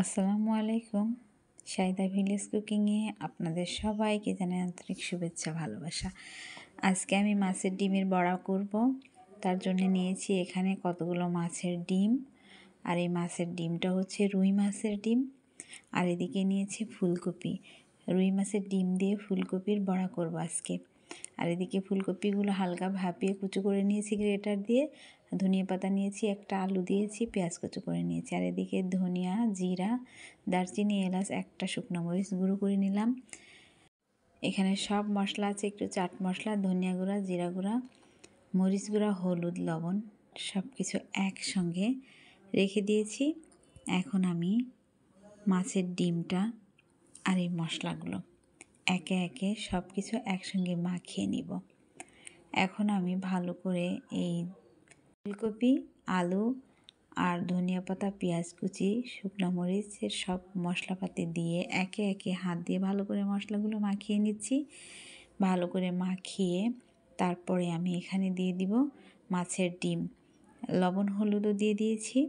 আসসালামু আলাইকুম। শাহিদা ভিলেজ কুকিংয়ে আপনাদের সবাইকে জানাই আন্তরিক শুভেচ্ছা ভালোবাসা। আজকে আমি মাছের ডিমের বড়া করব। তার জন্য নিয়েছি এখানে কতগুলো মাছের ডিম, আর এই মাছের ডিমটা হচ্ছে রুই মাছের ডিম। আর এদিকে নিয়েছি ফুলকপি। রুই মাছের ডিম দিয়ে ফুলকপির বড়া করব আজকে। আর এদিকে ফুলকপিগুলো হালকা ভাপিয়ে কুচো করে নিয়েছি গ্রেটার দিয়ে। ধনিয়া পাতা নিয়েছি, একটা আলু দিয়েছি, পেঁয়াজ কুচো করে নিয়েছি। আর এদিকে ধনিয়া, জিরা, দারচিনি, এলাচ, একটা শুকনো মরিচ গুঁড়ো করে নিলাম। এখানে সব মশলা আছে, একটু চাট মশলা, ধনিয়া গুঁড়া, জিরা গুঁড়া, মরিচ গুঁড়া, হলুদ, লবণ সব কিছু একসঙ্গে রেখে দিয়েছি। এখন আমি মাছের ডিমটা আর এই মশলাগুলো একে একে সব কিছু একসঙ্গে মাখিয়ে নিব। এখন আমি ভালো করে এই ফুলকপি, আলু আর ধনিয়া পাতা, পেঁয়াজ কুচি, শুকনো মরিচের সব মশলাপাতি দিয়ে একে একে হাত দিয়ে ভালো করে মশলাগুলো মাখিয়ে নিচ্ছি। ভালো করে মাখিয়ে তারপরে আমি এখানে দিয়ে দিব মাছের ডিম। লবণ হলুদও দিয়ে দিয়েছি।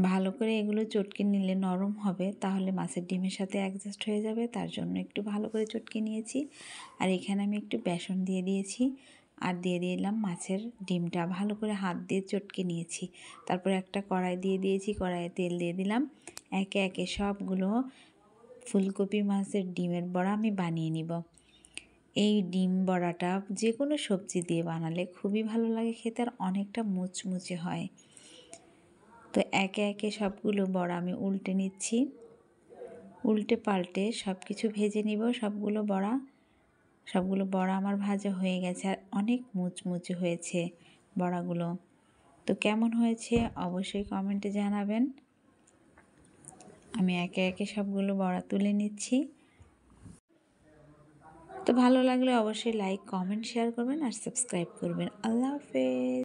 ভালো করে এগুলো চটকে নিলে নরম হবে, তাহলে মাছের ডিমের সাথে অ্যাডজাস্ট হয়ে যাবে। তার জন্য একটু ভালো করে চটকে নিয়েছি। আর এখানে আমি একটু বেসন দিয়ে দিয়েছি, আর দিয়ে দিলাম মাছের ডিমটা। ভালো করে হাত দিয়ে চটকে নিয়েছি। তারপর একটা কড়াই দিয়ে দিয়েছি, কড়াইয়ে তেল দিয়ে দিলাম। একে একে সবগুলো ফুলকপি মাছের ডিমের বড়া আমি বানিয়ে নিব। এই ডিম বড়াটা যে কোনো সবজি দিয়ে বানালে খুবই ভালো লাগে খেতে, আর অনেকটা মুচমুচে হয়। তো একে একে সবগুলো বড়া আমি উল্টে নিচ্ছি। উল্টে পাল্টে সব কিছু ভেজে নিব। সবগুলো বড়া আমার ভাজা হয়ে গেছে, আর অনেক মুচমুচে হয়েছে বড়াগুলো। তো কেমন হয়েছে অবশ্যই কমেন্টে জানাবেন। আমি একে একে সবগুলো বড়া তুলে নিচ্ছি। তো ভালো লাগলে অবশ্যই লাইক, কমেন্ট, শেয়ার করবেন আর সাবস্ক্রাইব করবেন। আল্লাহ হাফেজ।